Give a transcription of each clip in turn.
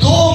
2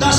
10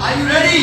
Are you ready?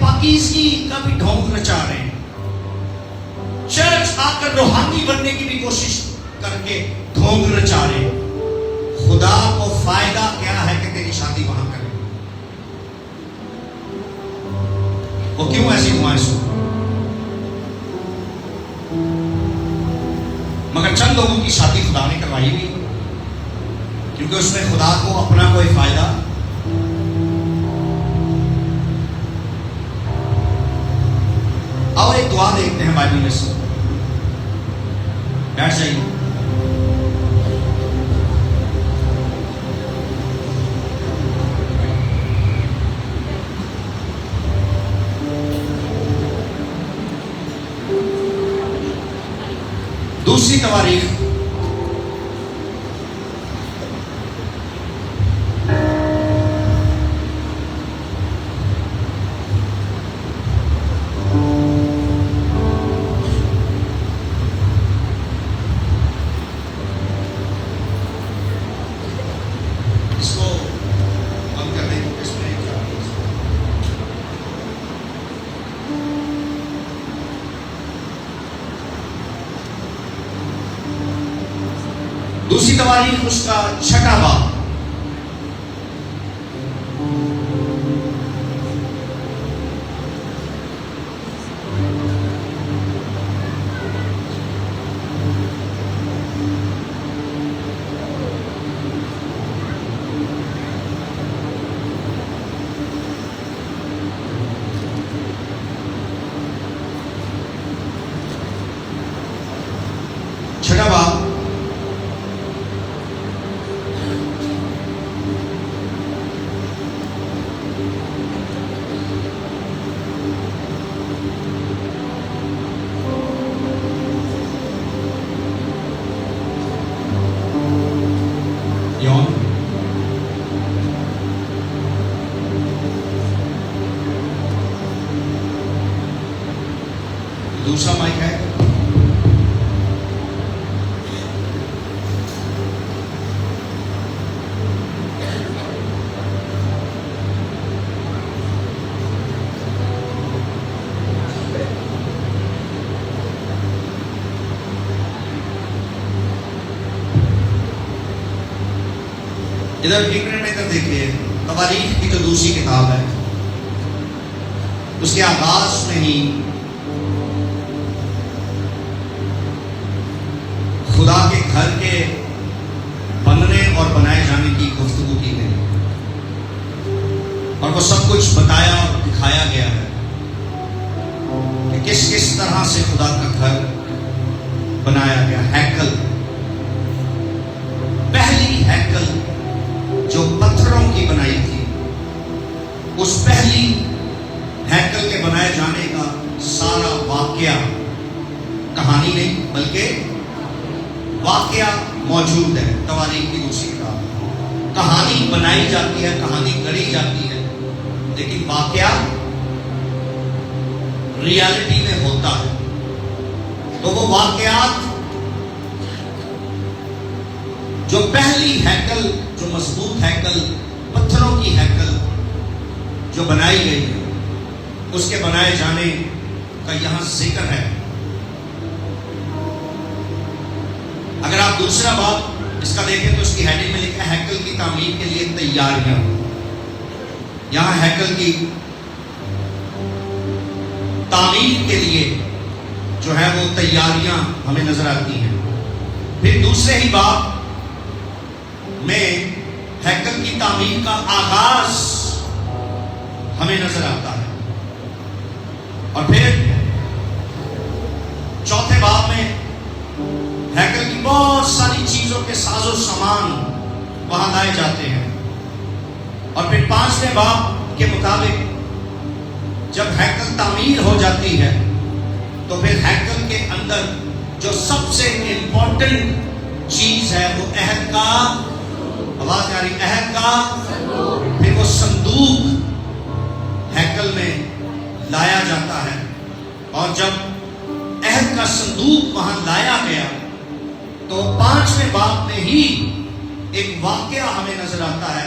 पाकीज़गी का भी ढोंग रचा रहे हैं। चर्च आकर रूहानी बनने की भी कोशिश करके ढोंग रचा रहे हैं। खुदा को फायदा क्या है कि तेरी शादी वहां करें? वो क्यों ऐसी दुआएं सुन? मगर चंद लोगों की शादी खुदा ने करवाई भी, क्योंकि उसमें खुदा को अपना कोई फायदा। और एक दुआ देखते हैं बाइबल में से, बैठ जाइए। दूसरी तवारीख इसको बंद कर दें। इसमें दूसरी तवारीख उसका 6वां बाब। छठा बाब यौन दूसरा माइक है। इधर हिब्रू में इधर देखिए, तवारीख की जो दूसरी किताब है उसके आगाज में ही खुदा के घर के बनने और बनाए जाने की गुफ्तगू की गई और वो सब कुछ बताया और दिखाया गया है कि किस किस तरह से खुदा का घर बनाया गया। हैकल, पहली हैकल जो पत्थरों की बनाई थी, उस पहली हैकल के बनाए जाने का सारा वाकया, कहानी नहीं बल्कि वाकया मौजूद है तवारीख की दूसरी किताब। कहानी बनाई जाती है, कहानी गढ़ी जाती है, लेकिन वाकया रियलिटी में होता है। तो वो वाकयात जो पहली हैकल, जो मजबूत हैकल, पत्थरों की हैकल जो बनाई गई है, उसके बनाए जाने का यहां जिक्र है। अगर आप दूसरा बाब इसका देखें तो इसकी हेडिंग में लिखा है हैकल की तामीर के लिए तैयारियां। यहां हैकल की तामीर के लिए जो है वो तैयारियां हमें नजर आती हैं। फिर दूसरे ही बाब में हैकल की तामीर का आगाज हमें नजर आता है और फिर चौथे बाब में हैकल की बहुत सारी चीजों के साजो सामान वहां लाए जाते हैं और फिर पांचवें बाब के मुताबिक जब हैकल तामीर हो जाती है तो फिर हैकल के अंदर जो सबसे इंपॉर्टेंट चीज है वो अहद का, आवाज आ रही, अहद का, फिर वो संदूक हैकल में लाया जाता है। और जब अहद का संदूक वहां लाया गया तो पांचवें बाब में ही एक वाकया हमें नजर आता है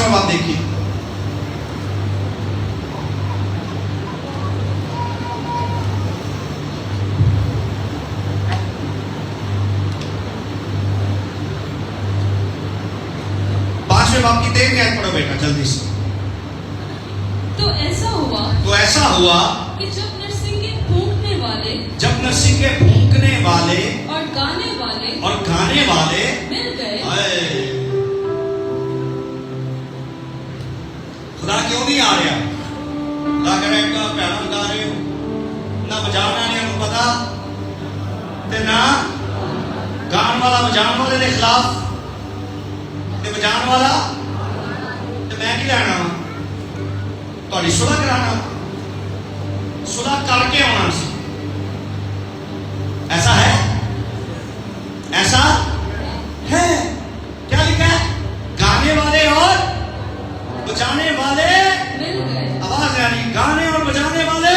5वां बाब देखिए, बाप की 13वीं आयत पढ़ो बेटा जल्दी से। तो ऐसा हुआ कि जब नरसिंह के फूंकने वाले और गाने वाले मिल गए। खुदा क्यों नहीं आ रहा? खुदा कह रहा है भैन गा रहे हो ना, बजाना नहीं पता ते ना गान वाला बजान वाले के खिलाफ ते बजान वाला ते मैं की लेना थोड़ी सुलह कराना, सुलह करके आना सी। ऐसा है, ऐसा है। क्या लिखा है? गाने वाले और बजाने वाले मिल गए। आवाज यानी गाने और बजाने वाले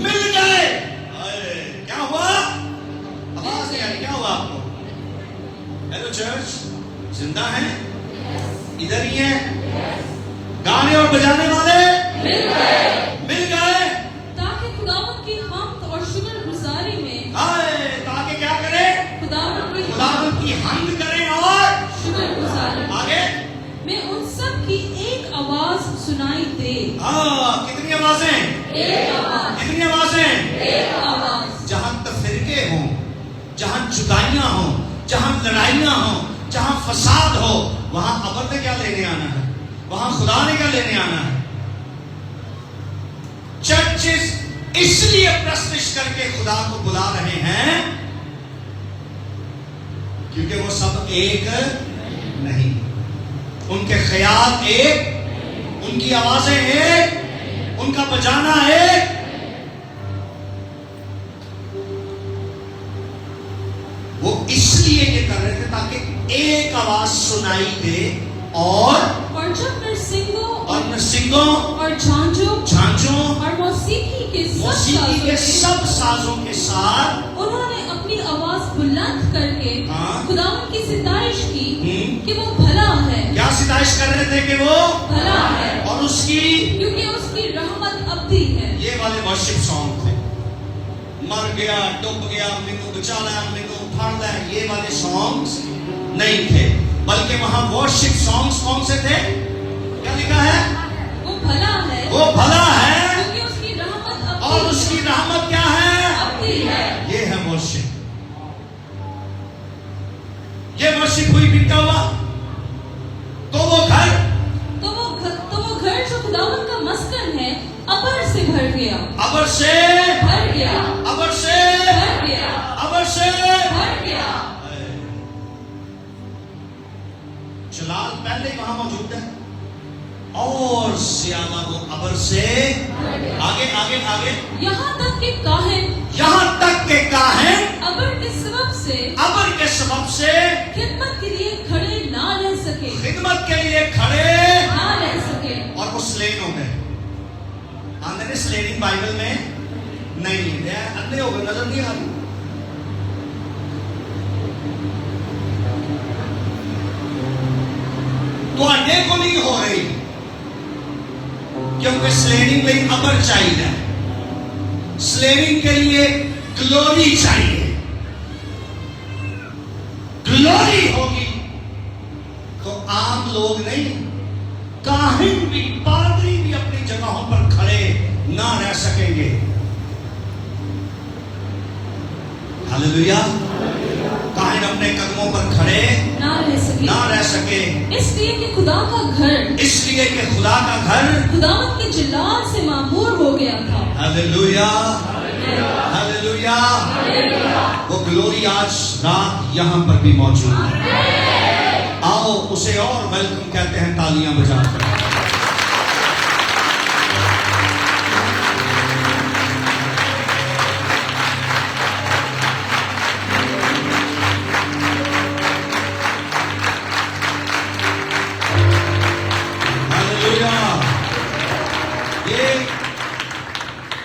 मिल गए। क्या हुआ? आवाज यानी क्या हुआ आपको? हेलो चर्च, जिंदा है? इधर ही है? गाने और बजाने वाले मिल गए ताकि खुदावंद की हम्द और शुक्रगुजारी में, ताकि क्या करें? खुदावंद की हम्द करें और शुक्रगुजारी आगे में उन सब की एक आवाज सुनाई दे। कितनी आवाजें? एक आवाज। कितनी आवाजें? एक आवाज। जहां तफरीके हों, जहां जुदाइयां हों, जहां लड़ाइयां हों, जहां फसाद हो, वहां अबर ने क्या लेने आना है? वहां खुदा ने क्या लेने आना है? चर्चेस इसलिए प्रस्तुत करके खुदा को बुला रहे हैं क्योंकि वो सब एक नहीं, उनके ख्याल एक, उनकी आवाजें एक, उनका बजाना एक। वो इसलिए ये कर रहे थे ताकि एक आवाज सुनाई दे और जब नरसिंगों और झांझों और मौसीकी के सब साजों के साथ उन्होंने अपनी आवाज बुलंद करके खुदावंद की सितारिश की कि वो भला है। क्या सितारिश कर रहे थे? कि वो भला है और उसकी, क्योंकि उसकी रहमत अब्दी है। ये वाले वर्शिप सॉन्ग थे। मर गया, डूब गया, मैनू बचा ला, मैनू फाड़ ला, ये वाले सॉन्ग्स नहीं थे, बल्कि वहां वर्शिप सॉन्ग्स कौन से थे? क्या लिखा है? वो भला है, वो भला है क्योंकि उसकी रहमत अब्दी और उसकी रहमत क्या है? अब्दी है। ये है वर्शिप। ये वर्शिप हुई फिर क्या हुआ? तो वो घर जो खुदावंद का मस्कन है अबर से भर गया। अबर से भर गया। अबर से भर गया। अबर से भर गया। जलाल पहले ही वहां मौजूद है और ज्यादा वो अबर से आगे आगे आगे यहाँ तक के काहिन अबर के सबब से खिदमत के लिए खड़े ना रह सके और वो स्लेन हो गए। आंध्र स्लेनिंग बाइबल में नहीं है, अंधे हो गए, नजर नहीं आ रही। तो अंडे को नहीं हो रही क्योंकि स्लेनिंग में अबर चाहिए, स्लेनिंग के लिए ग्लोरी चाहिए। ग्लोरी होगी तो आम लोग नहीं, काहिन भी, पादरी भी अपनी जगहों पर खड़े ना रह सकेंगे। हालेलुया। काहिन अपने कदमों पर खड़े ना रह सके। इसलिए कि खुदा का घर खुदावंद के जलाल से मामूर हो गया था। Hallelujah, hallelujah. वो ग्लोरी आज रात यहां पर भी मौजूद है। आओ उसे और वेलकम कहते हैं तालियां बजाकर।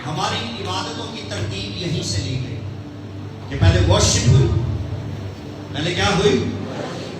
हमारी इबादतों की तरतीब यहीं से ली गई कि पहले वर्शिप हुई, पहले क्या हुई?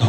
no.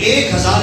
1000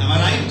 Am I right?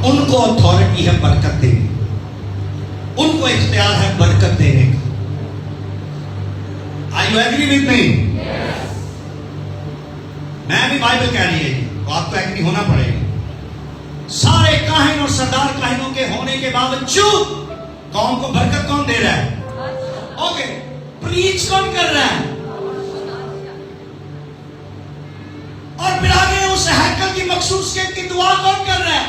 और उनको अथॉरिटी है बरकत देने, उनको इख्तियार है बरकत देने का। Are you agree with me? मैं भी बाइबल कह रही है तो आपको एग्री होना पड़ेगा। सारे काहिन और सरदार काहिनों के होने के बावजूद कौम को बरकत कौन दे रहा है? ओके, प्रीच कौन कर रहा है? और फिर आगे उस हैकल की मखसूस की दुआ कौन कर रहा है?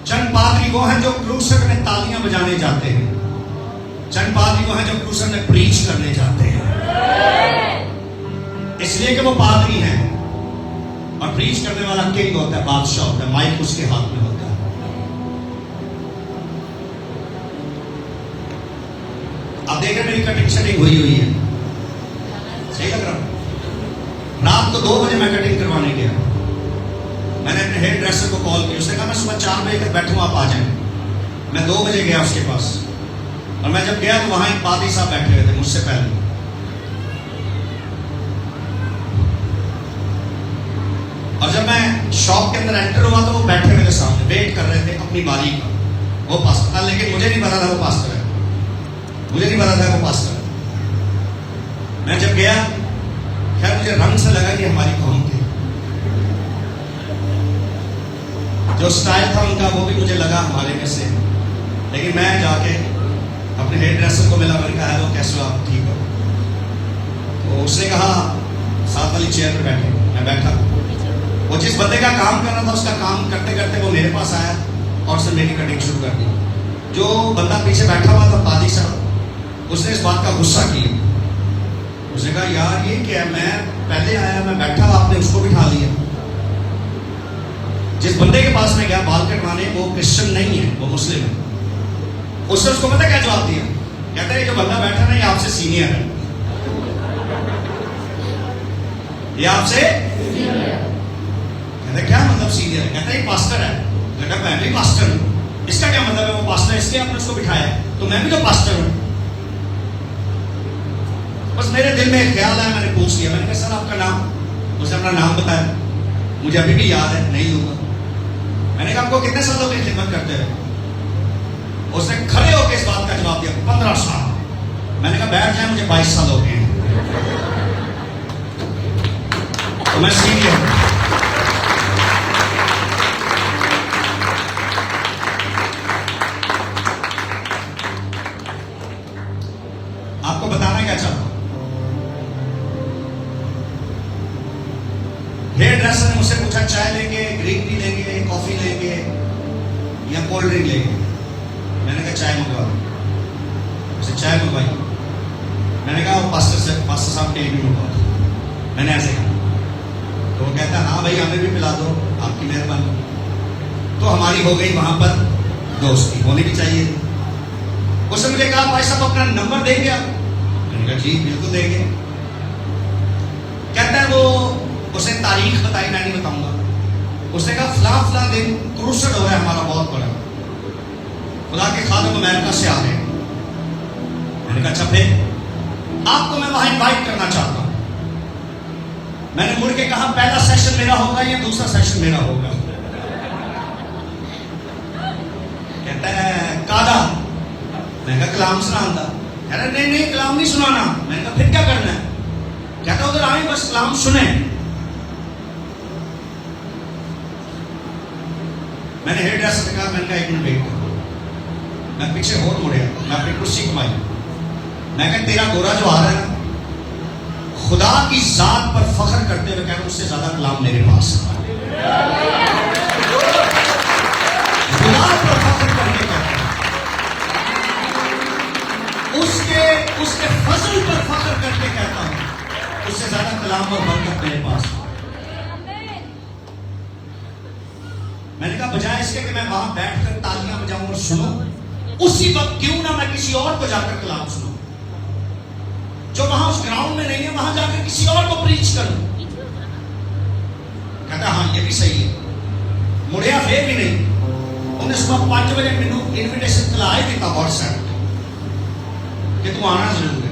चंद पादरी वो हैं जो क्रूसर में तालियां बजाने जाते हैं, चंद पादरी वो हैं जो क्रूसर में प्रीच करने जाते हैं, इसलिए कि वो पादरी हैं। और प्रीच करने वाला किंग होता है, बादशाह होता है, माइक उसके हाथ में होता है। अब देख रहे मेरी कटिंग शटिंग हुई है, सही लग रहा? रात को 2 बजे मैं कटिंग करवाने गया, मैंने अपने हेयर ड्रेसर को कॉल की, उसने कहा मैं सुबह 4 बजे तक बैठूंगा, आप आ जाएं। मैं 2 बजे गया उसके पास, और मैं जब गया तो वहां एक पादरी साहब बैठे हुए थे मुझसे पहले। और जब मैं शॉप के अंदर एंटर हुआ तो वो बैठे हुए थे सामने, वेट कर रहे थे अपनी बारी का। वो पास्टर था, लेकिन मुझे नहीं पता था वो पास्टर है, मुझे नहीं पता था वो पास्टर है। मैं जब गया, खैर मुझे रंग से लगा कि हमारी कौम थी, जो स्टाइल था उनका वो भी मुझे लगा हमारे में से। लेकिन मैं जाके अपने हेयर ड्रेसर को मिला, मैंने कहा हेलो कैसे हो आप, ठीक हो? तो उसने कहा साथ वाली चेयर पर बैठे, मैं बैठा। वो जिस बंदे का काम कर रहा था उसका काम करते करते वो मेरे पास आया और उसने मेरी कटिंग शुरू कर दी। जो बंदा पीछे बैठा हुआ था पादी साहब, उसने इस बात का गुस्सा किया, उसने कहा यार ये क्या, मैं पहले आया, मैं बैठा, आपने उसको बिठा लिया। जिस बंदे के पास मैं गया बाल कटवाने, वो क्रिश्चियन नहीं है, वो मुस्लिम है। उसने उसको पता क्या जवाब दिया? कहता है जो बंदा बैठा ना ये आपसे सीनियर है, ये आपसे कहता क्या मतलब सीनियर है? कहता है ये पास्टर है। कहता मैं भी पास्टर हूं। इसका क्या मतलब है? वो पास्टर है इसलिए आपने उसको बिठाया, तो मैं भी तो पास्टर हूं। बस मेरे दिल में एक ख्याल आया, मैंने पूछ लिया, मैंने कहा सर आपका नाम? उसने अपना नाम बताया, मुझे अभी भी याद है, नहीं दूंगा। मैंने कहा आपको कितने सालों की खिदमत करते हुए? उसने खड़े होकर इस बात का जवाब दिया 15 साल। मैंने कहा बैठ जाए, मुझे 22 साल हो गए हैं, तो मैं सीनियर हूं। आपको बताना क्या चाहता हूं, हेयर ड्रेसर ने मुझसे पूछा चाय लेंगे, ग्रीन टी लेंगे, कॉफी लेंगे या कोल्ड ड्रिंक लेंगे? मैंने कहा चाय मंगवा। उसे चाय मंगवाई। मैंने कहा वो पास्टर साहब के लिए भी मंगवा। मैंने ऐसे कहा, तो वो कहता हाँ भाई हमें भी पिला दो, आपकी मेहरबानी। तो हमारी हो गई वहां पर दोस्ती, होनी भी चाहिए। उसने मुझे कहा भाई साहब अपना नंबर देंगे आप? मैंने कहा जी बिल्कुल देंगे। कहता है वो, उसने तारीख बताई, मैं नहीं बताऊंगा। उसने कहा फला फला दिन क्रूसेड हो रहा है हमारा बहुत बड़ा, खुदा के खादिम अमेरिका से आ रहे। मैंने कहा अच्छा फिर? आपको मैं वहां इनवाइट करना चाहता हूं। मैंने मुड़ के कहा पहला सेशन मेरा होगा या दूसरा सेशन मेरा होगा? कहता है कादा। मैंने कहा कलाम सुनाना। कह रहा नहीं नहीं कलाम नहीं सुनाना। मैंने कहा फिर क्या करना है? कहता उधर आए बस कलाम सुने। मैंने हेयर ड्रेसर से कहा, मैंने कहा एक मिनट वेट करो। मैं पीछे और मुड़े, मैं अपनी कुर्सी कमाई। मैं कहा तेरा गोरा जो आ रहा है ना, खुदा की जात पर फख्र करते हुए कह रहा हूं उससे ज्यादा कलाम मेरे पास है। खुदा पर फख्र करके कहता हूं, उसके फजल पर फख्र करके कहता हूं उससे ज्यादा कलाम और बरकत मेरे पास है। मैंने कहा बजाय इसके कि मैं वहां बैठकर तालियां बजाऊं और सुनूं, उसी वक्त क्यों ना मैं किसी और को जाकर कलाम सुनूं, जो वहां उस ग्राउंड में नहीं है, वहां जाकर किसी और को प्रीच करूं। कहता हाँ ये भी सही है। मुड़िया फिर भी नहीं। उन्हें सुबह 5 बजे मैनू इन्विटेशन चलाए दिता व्हाट्सएप कि तू आना जरूर है।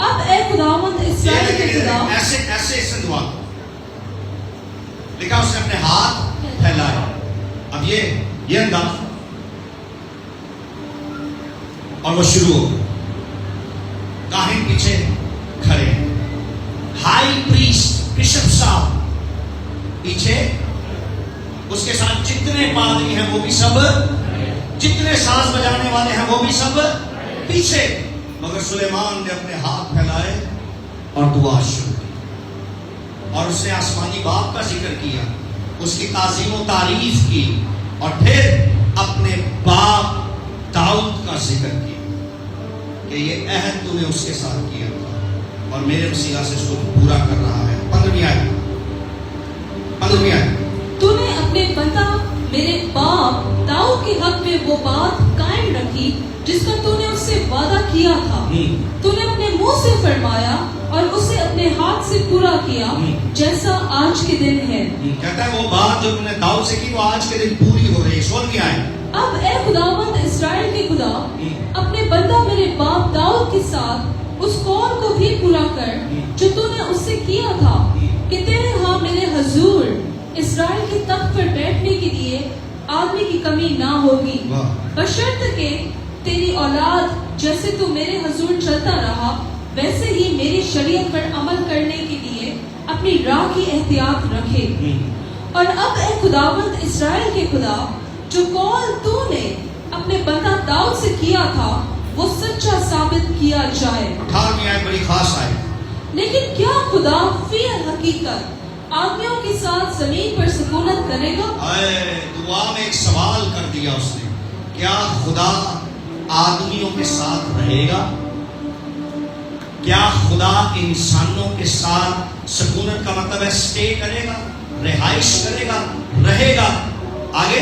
अब ए खुदावंद इस्राएल के खुदा, ऐसे ऐसे इसने दुआ की। लिखा उसने अपने हाथ फैलाए। अब ये अंदाज, और वो शुरू हो गया। काहिन पीछे खड़े हैं, हाई प्रीस्ट बिशप साहब पीछे, उसके साथ जितने पादरी हैं वो भी सब, जितने साज बजाने वाले हैं वो भी सब पीछे। मगर सुलेमान ने अपने हाथ फैलाए और दुआ शुरू की, और उसने आसमानी बाप का जिक्र किया, उसकी ताज़ीम व तारीफ की, और फिर अपने बाप दाऊद का जिक्र किया कि ये अहद तूने उसके साथ किया था और मेरे वसीला से उसको पूरा कर रहा है। 15वीं आयत, तूने अपने बंदा मेरे बाप दाऊद के हक में वो बात कायम रखी जिसका तूने उससे वादा किया था। तूने अपने मुंह से फरमाया और उसे अपने हाथ से पूरा किया, जैसा आज के दिन है। कहता है वो बात जो तूने दाऊद से की वो आज के दिन पूरी हो रही है। 16वीं आयत, अब ए खुदावंद इस्राएल के खुदा, अपने बंदा मेरे बाप दाऊद के साथ उस कौल को भी पूरा कर जो तूने उससे किया था कि तेरे यहाँ मेरे हजूर इस्राएल के तख्त पर बैठने के लिए आदमी की कमी ना होगी, बशर्ते के तेरी औलाद जैसे तू मेरे हजूर चलता रहा वैसे ही मेरी शरीयत पर अमल करने के लिए अपनी राह की एहतियात रखे। और अब ए खुदावंद इस्राएल के खुदा, जो कौल तूने अपने बंदा दाऊद से किया था वो सच्चा साबित किया जाए। 18वीं आयत बड़ी खास आयत। लेकिन क्या खुदा फिर हकीकत आदमियों के साथ जमीन पर सुकूनत करेगा? दुआ में एक सवाल कर दिया उसने, क्या खुदा आदमियों के साथ रहेगा? क्या खुदा इंसानों के साथ सुकूनत का मतलब है स्टे करेगा, रिहाइश करेगा, रहेगा? आगे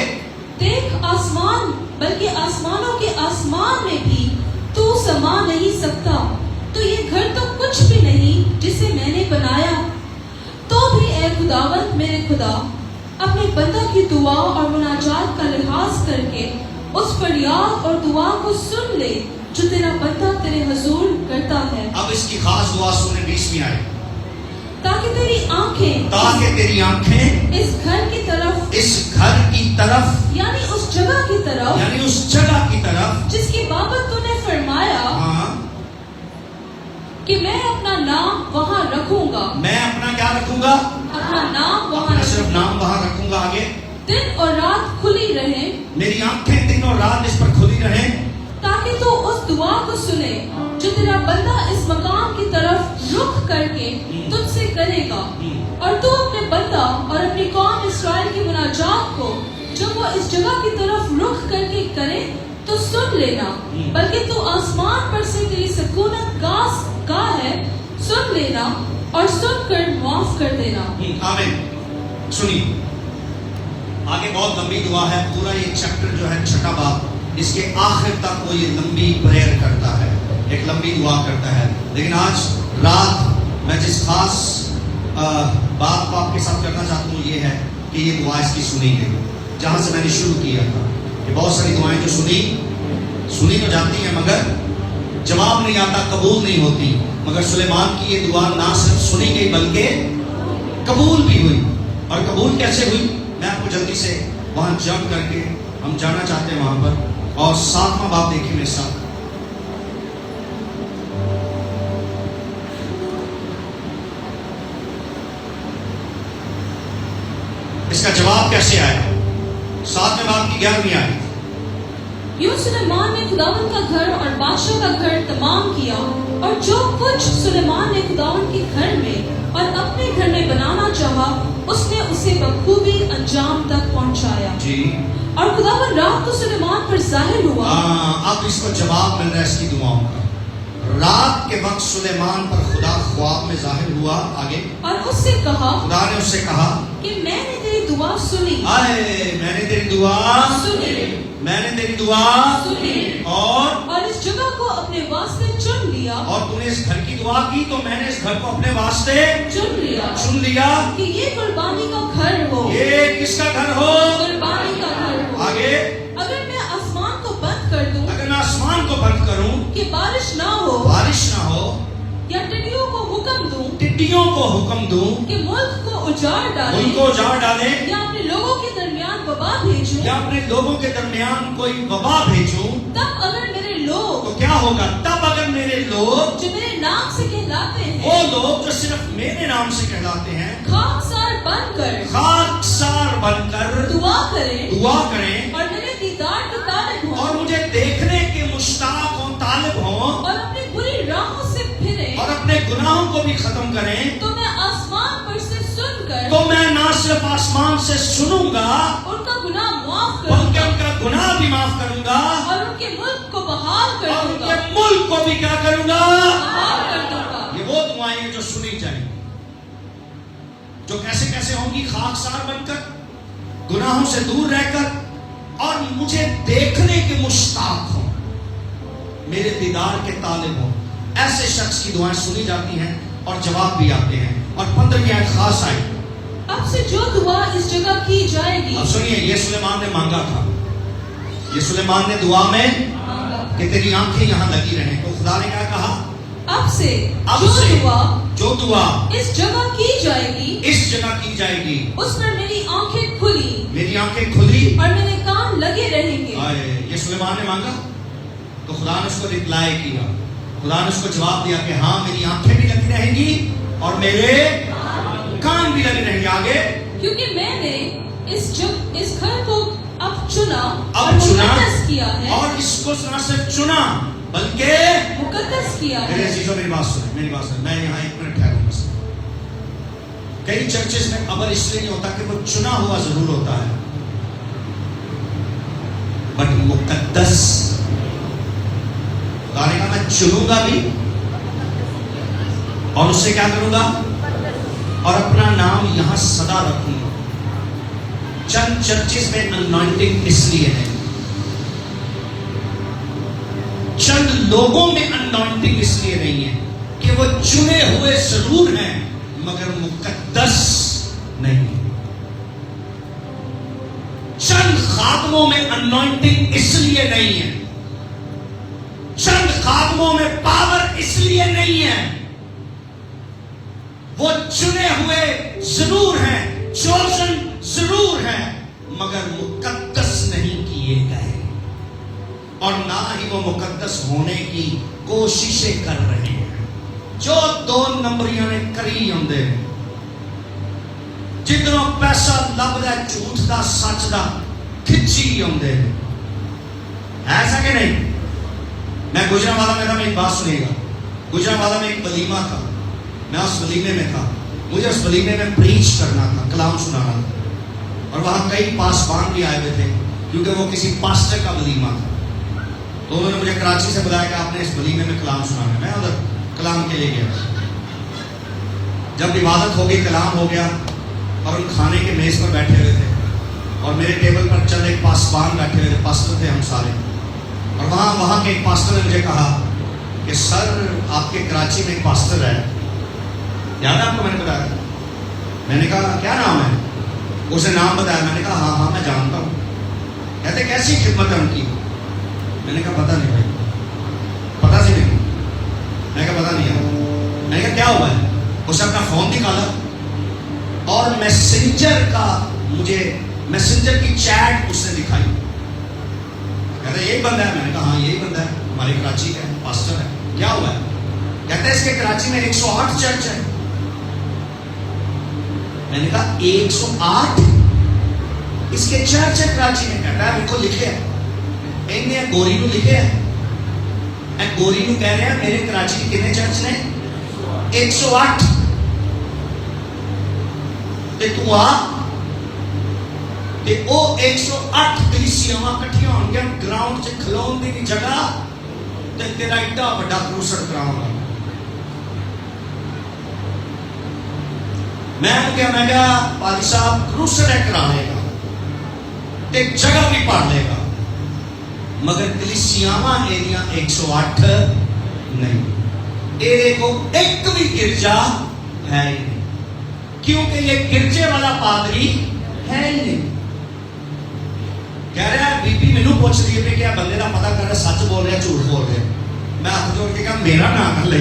देख आसमान, बल्कि आसमानों के आसमान में भी तू समा नहीं सकता, तो ये घर तो कुछ भी नहीं जिसे मैंने बनाया। तो भी ए खुदावंद मेरे खुदा, अपने बंदा की दुआ और मुनाजात का लिहाज करके उस फरियाद और दुआ को सुन ले जो तेरा बंदा तेरे हुजूर करता है। अब इसकी खास दुआ सुने 20वीं आयत, ताकि तेरी आंखें इस घर की तरफ, यानी उस जगह की तरफ जिसकी बाबत तूने फरमाया कि मैं अपना नाम वहाँ रखूंगा। मैं अपना क्या रखूंगा? अपना नाम वहाँ, सिर्फ नाम वहाँ रखूंगा। आगे दिन और रात खुली रहे, मेरी आंखें दिन और रात इस पर खुली रहे, ताकि तू उस दुआ को सुने जो तेरा बंदा इस मकाम की तरफ रुख करके तुझसे करेगा। और तू अपने बंदा और अपनी कौम इस्राएल की मुनाजात को जब वो इस जगह की तरफ रुख करके करे तो सुन लेना, बल्कि तू आसमान पर से तेरी सुकूनत का है सुन लेना और सुनकर माफ कर देना। आमीन। सुनिए, आगे बहुत लंबी दुआ है, पूरा ये चैप्टर जो है 6वां बाब, इसके आखिर तक वो ये लंबी प्रेयर करता है, एक लंबी दुआ करता है। लेकिन आज रात मैं जिस खास बात को आपके साथ करना चाहता हूँ ये है कि ये दुआ इसकी सुनी गई, जहाँ से मैंने शुरू किया था कि बहुत सारी दुआएं जो सुनी तो जाती हैं मगर जवाब नहीं आता, कबूल नहीं होती। मगर सुलेमान की ये दुआ ना सिर्फ सुनी गई बल्कि कबूल भी हुई। और कबूल कैसे हुई, मैं आपको जल्दी से वहां जंप करके हम जाना चाहते हैं वहां पर। और 7वां बाब देखिए मेरे साथ। इसका जवाब कैसे आया? 7वें बाब की 11वीं आयत। यूं सुलेमान ने खुदावंद का घर और बादशाह का घर तमाम किया, और जो कुछ सुलेमान ने खुदावंद के घर में और अपने घर में बनाना चाहा उसने उसे बखूबी अंजाम तक पहुंचाया। जी। और खुदावंद रात को सुलेमान पर जाहिर हुआ। अब इसको जवाब मिल रहा है इसकी दुआओं का। रात के वक्त सुलेमान पर खुदा ख्वाब में जाहिर हुआ। आगे और उससे कहा, खुदा ने उससे कहा कि मैंने तेरी दुआ सुनी। मैंने तेरी दुआ सुनी, मैंने तेरी दुआ सुनी, और इस जगह को अपने वास्ते चुन लिया। और तूने इस घर की दुआ की तो मैंने इस घर को अपने वास्ते चुन लिया कि ये कुर्बानी का घर हो। ये किसका घर हो? कुर्बानी का घर हो। आगे अगर मैं आसमान को बंद कर दूं, अगर मैं आसमान को बंद करूं कि बारिश ना हो, या मैं टिड्डियों को हुक्म दूं टिड्डियों को हुक्म दूं कि मुल्क को उजाड़ डालें उनको उजाड़ डालें या अपने लोगों के दरमियान वबा भेजूं, या अपने लोगों के दरमियान कोई वबा भेजूं, तब अगर मेरे लोग तो क्या होगा? तब अगर मेरे लोग, जो मेरे नाम से कहलाते हैं, वो लोग जो सिर्फ मेरे नाम से कहलाते हैं, खाकसार बनकर खाकसार बनकर दुआ करें करें और मेरे दीदार के तालिब हों और मुझे देखने के मुश्ताक हों, तालिब हों और अपनी बुरी राहों से फिरें, और अपने गुनाहों को भी खत्म करें, तो मैं आसमान पर से सुनकर तो मैं ना सिर्फ आसमान से सुनूंगा उनका गुनाह माफ बल्कि करूंगा उनका गुनाह भी माफ करूंगा और उनके मुल्क को बहाल कर और दूंगा, उनके मुल्क को भी क्या करूंगा? बहाल कर दूंगा। ये वो दुआएं हैं जो सुनी जाएंगी, जो कैसे कैसे होंगी? खाकसार बनकर, गुनाहों से दूर रहकर और मुझे देखने के मुश्ताक हो, मेरे दीदार के तालिब हो। ऐसे शख्स की दुआएं सुनी जाती हैं और जवाब भी आते हैं। और 15वीं आयत खास आई। अब से जो दुआ इस जगह की जाएगी, अब सुनिए, ये सुलेमान ने मांगा था, ये सुलेमान ने दुआ में कि तेरी आंखें यहां लगी रहें, तो खुदा ने क्या कहा? अब से जो दुआ इस जगह की जाएगी, इस जगह की जाएगी, उस पर मेरी आंखें खुली मेरी आंखें खुली और मेरे कान लगे रहेंगे। ये सुलेमान ने मांगा तो खुदा ने उसको रिप्लाई किया, खुदा ने उसको जवाब दिया कि हाँ, मेरी आंखें भी लगी रहेंगी और मेरे कान भी लगे रहेंगे। आगे, क्योंकि मैंने इस घर को अब चुना और अब चुना मुकद्दस किया है, और इसको ना सिर्फ चुना बल्कि मुकद्दस किया मेरे है। अजीजों, मेरी बात सुने, मैं यहाँ 1 मिनट ठहरूंगा। कई चर्चेस में अमल इसलिए नहीं होता कि वो चुना हुआ जरूर होता है, बट मुकद्दस, खुदा ने कहा मैं चुनूंगा भी और उससे क्या करूंगा? और अपना नाम यहां सदा रखूंगा। चंद चर्चेस में अनॉइंटिंग इसलिए है, चंद लोगों में अनॉइंटिंग इसलिए नहीं है कि वो चुने हुए जरूर हैं मगर मुकद्दस नहीं। चंद खादमों में अनॉइंटिंग इसलिए नहीं है, चंद खादमों में पावर इसलिए नहीं है, वो चुने हुए जरूर हैं, चोजन जरूर हैं, मगर मुकद्दस नहीं किए गए और ना ही वो मुकद्दस होने की कोशिशें कर रहे हैं। जो 2 नंबरियां ने करी होंगे, जिधरों पैसा लभदा झूठ दा सच दा खिंची होंगे, ऐसा कि नहीं? मैं गुजरांवाला में था, मेरी बात सुनिएगा। गुजरांवाला में एक वलीमा था, मैं उस वलीमे में था, मुझे उस वलीमे में प्रीच करना था, कलाम सुनाना था, और वहां कई पासबान भी आए हुए थे क्योंकि वो किसी पास्टर का वलीमा था। तो उन्होंने मुझे कराची से बुलाया कि आपने इस वलीमे में कलाम सुनाना है। मैं उधर कलाम के लिए गया। जब इबादत हो गई, कलाम हो गया और उन खाने के मेज पर बैठे हुए थे और मेरे टेबल पर चंद एक पासबान बैठे हुए थे, पास्टर थे हम सारे। और वहाँ के एक पास्टर ने मुझे कहा कि सर, आपके कराची में एक पास्टर है, याद है आपको? मैंने बताया, मैंने कहा क्या नाम है? उसने नाम बताया, मैंने कहा हाँ हाँ मैं जानता हूँ। कहते कैसी खिदमत है उनकी? मैंने कहा पता नहीं भाई, पता से नहीं। मैंने कहा पता नहीं है। मैंने कहा क्या हुआ है? उसने अपना फोन निकाला और मैसेंजर की चैट उसने दिखाई। कहते यही बंदा है। मैंने कहा हाँ यही बंदा है, हमारे कराची का पास्टर है। क्या हुआ है? कहते हैं इसके कराची में 108 चर्च है। मैंने कहा 108 इसके चर्च है कराची में? कहता है बिल्कुल लिखे है, इन्हें गोरी नू लिखे है, गोरी नू कह रहे हैं मेरे कराची के कितने चर्च ने? 108। ते तू आ ते ओ 108 कलीसियावां इकट्ठियां होणगियां ग्राउंड च खलोण दी जगह ते तेरा एडा बड़ा क्रूसड कराऊंगा। मैं क्या पाली साहब क्रूसड है करा लेगा ते जगह भी पा लेगा, मगर कलीसियावां एरिया 108 नहीं। एरे को एक भी गिरजा है ही नहीं, क्योंकि ये गिरजे वाला पादरी है ही नहीं। कह रहा है बीबी मैनू पूछ रही है क्या बंदे का पता कर रहा, सच बोल रहा झूठ बोल रहा। मैं हाथ जोड़ के कहा मेरा नाम ले,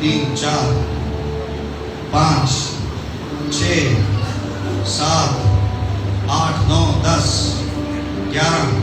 3 4 5 6 7 8 9 10 11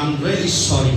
I'm really sorry,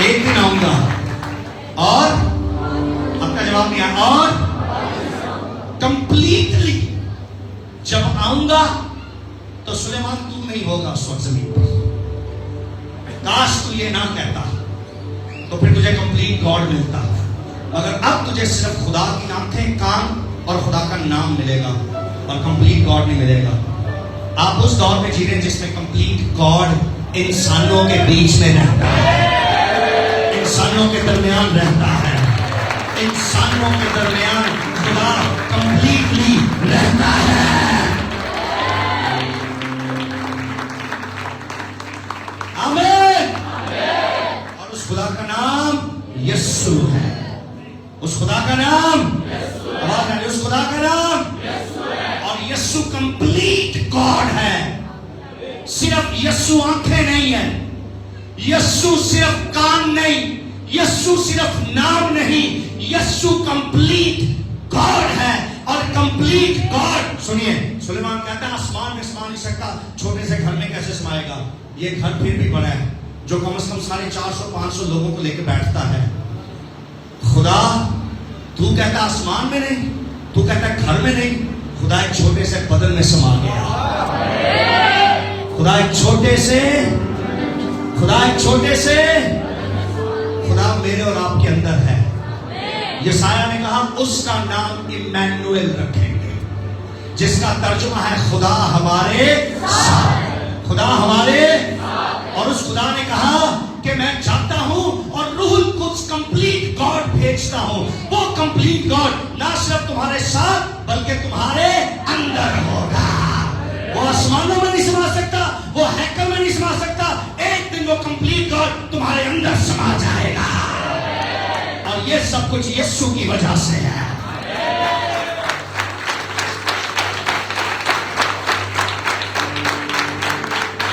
एक दिन आऊंगा और आपका जवाब नहीं आया, और कंप्लीटली जब आऊंगा तो सुलेमान तू नहीं होगा उस वक्त जमीन पर। काश तू ये ना कहता तो फिर तुझे कंप्लीट गॉड मिलता, मगर अब तुझे सिर्फ खुदा की आंखें, कान और खुदा का नाम मिलेगा और कंप्लीट गॉड नहीं मिलेगा। आप उस दौर में जी रहे हैं जिसमें कंप्लीट गॉड इंसानों के बीच में रहता है, इंसानों के दरमियान रहता है, इंसानों के दरमियान खुदा कंप्लीटली रहता है। आमीन। और उस खुदा का नाम यीशु है। उस खुदा का नाम, आवाज आ रही है, उस खुदा का नाम, और यीशु कंप्लीट गॉड है। सिर्फ यीशु आंखें नहीं है, यीशु सिर्फ कान नहीं, यीशु सिर्फ नाम नहीं, यीशु कंप्लीट गॉड है। और कंप्लीट गॉड, सुनिए, सुलेमान कहता है आसमान में समा नहीं सकता, छोटे से घर में कैसे समाएगा? ये घर फिर भी बड़ा है जो कम से कम 450-500 लोगों को लेकर बैठता है। खुदा, तू कहता आसमान में नहीं, तू कहता घर में नहीं, खुदा एक छोटे से बदन में समा गया। खुदा एक छोटे से, खुदा एक छोटे से, खुदा मेरे और आपके अंदर है। यशायाह ने कहा उसका नाम इम्मैनुएल रखेंगे, जिसका तर्जुमा है खुदा हमारे साथ, खुदा हमारे। और उस खुदा ने कहा कि मैं जाता हूं और रूहुल कुद्स कंप्लीट गॉड भेजता हूं। वो कंप्लीट गॉड ना सिर्फ तुम्हारे साथ बल्कि तुम्हारे अंदर होगा। वो आसमानों में नहीं समा सकता, वो हैकल में नहीं समा सकता, एक दिन वो कंप्लीट गॉड तुम्हारे अंदर समा जाएगा। और ये सब कुछ यीशु की वजह से है।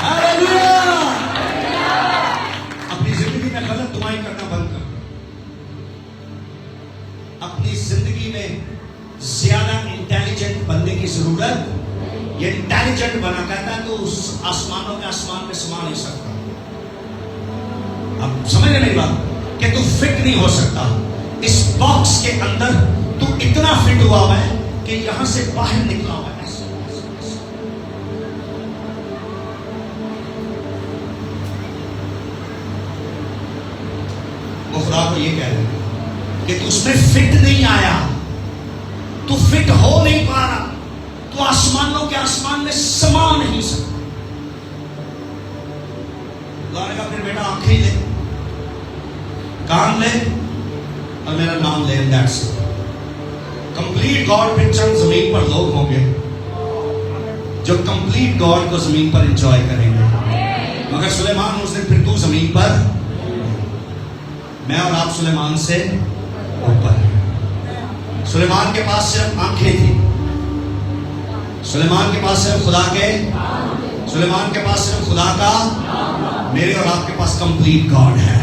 हालेलुया। अपनी जिंदगी में गलत दुआएं करना बंद कर, अपनी जिंदगी में ज्यादा इंटेलिजेंट बनने की जरूरत। ये इंटेलिजेंट बना, कहता है तो उस आसमानों के आसमान में समा नहीं सकता। अब समझ रहे मेरी बात, कि तू फिट नहीं हो सकता इस बॉक्स के अंदर। तू इतना फिट हुआ है कि यहां से बाहर निकला हुआ है। वो खुदा को ये कह रहे कि तू उसमें फिट नहीं आया, तू फिट हो नहीं पा रहा, तू आसमानों के आसमान में समा नहीं सकता। का फिर बेटा आंखें ले, कान ले और मेरा नाम ले। That's complete God. फिर चंद जमीन पर लोग होंगे जो कंप्लीट गॉड को जमीन पर एंजॉय करेंगे, मगर सुलेमान उस दिन फिर तू जमीन पर, मैं और आप सुलेमान से ऊपर। सुलेमान के पास सिर्फ आंखें थी, सुलेमान के पास सिर्फ खुदा के, सुलेमान के पास सिर्फ खुदा का, मेरे और आपके पास कंप्लीट गॉड है।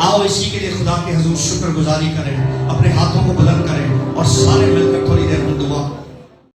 आओ इसी के लिए खुदा के हुजूर शुक्रगुजारी करें, अपने हाथों को बुलंद करें और सारे मिलकर थोड़ी देर में दुआ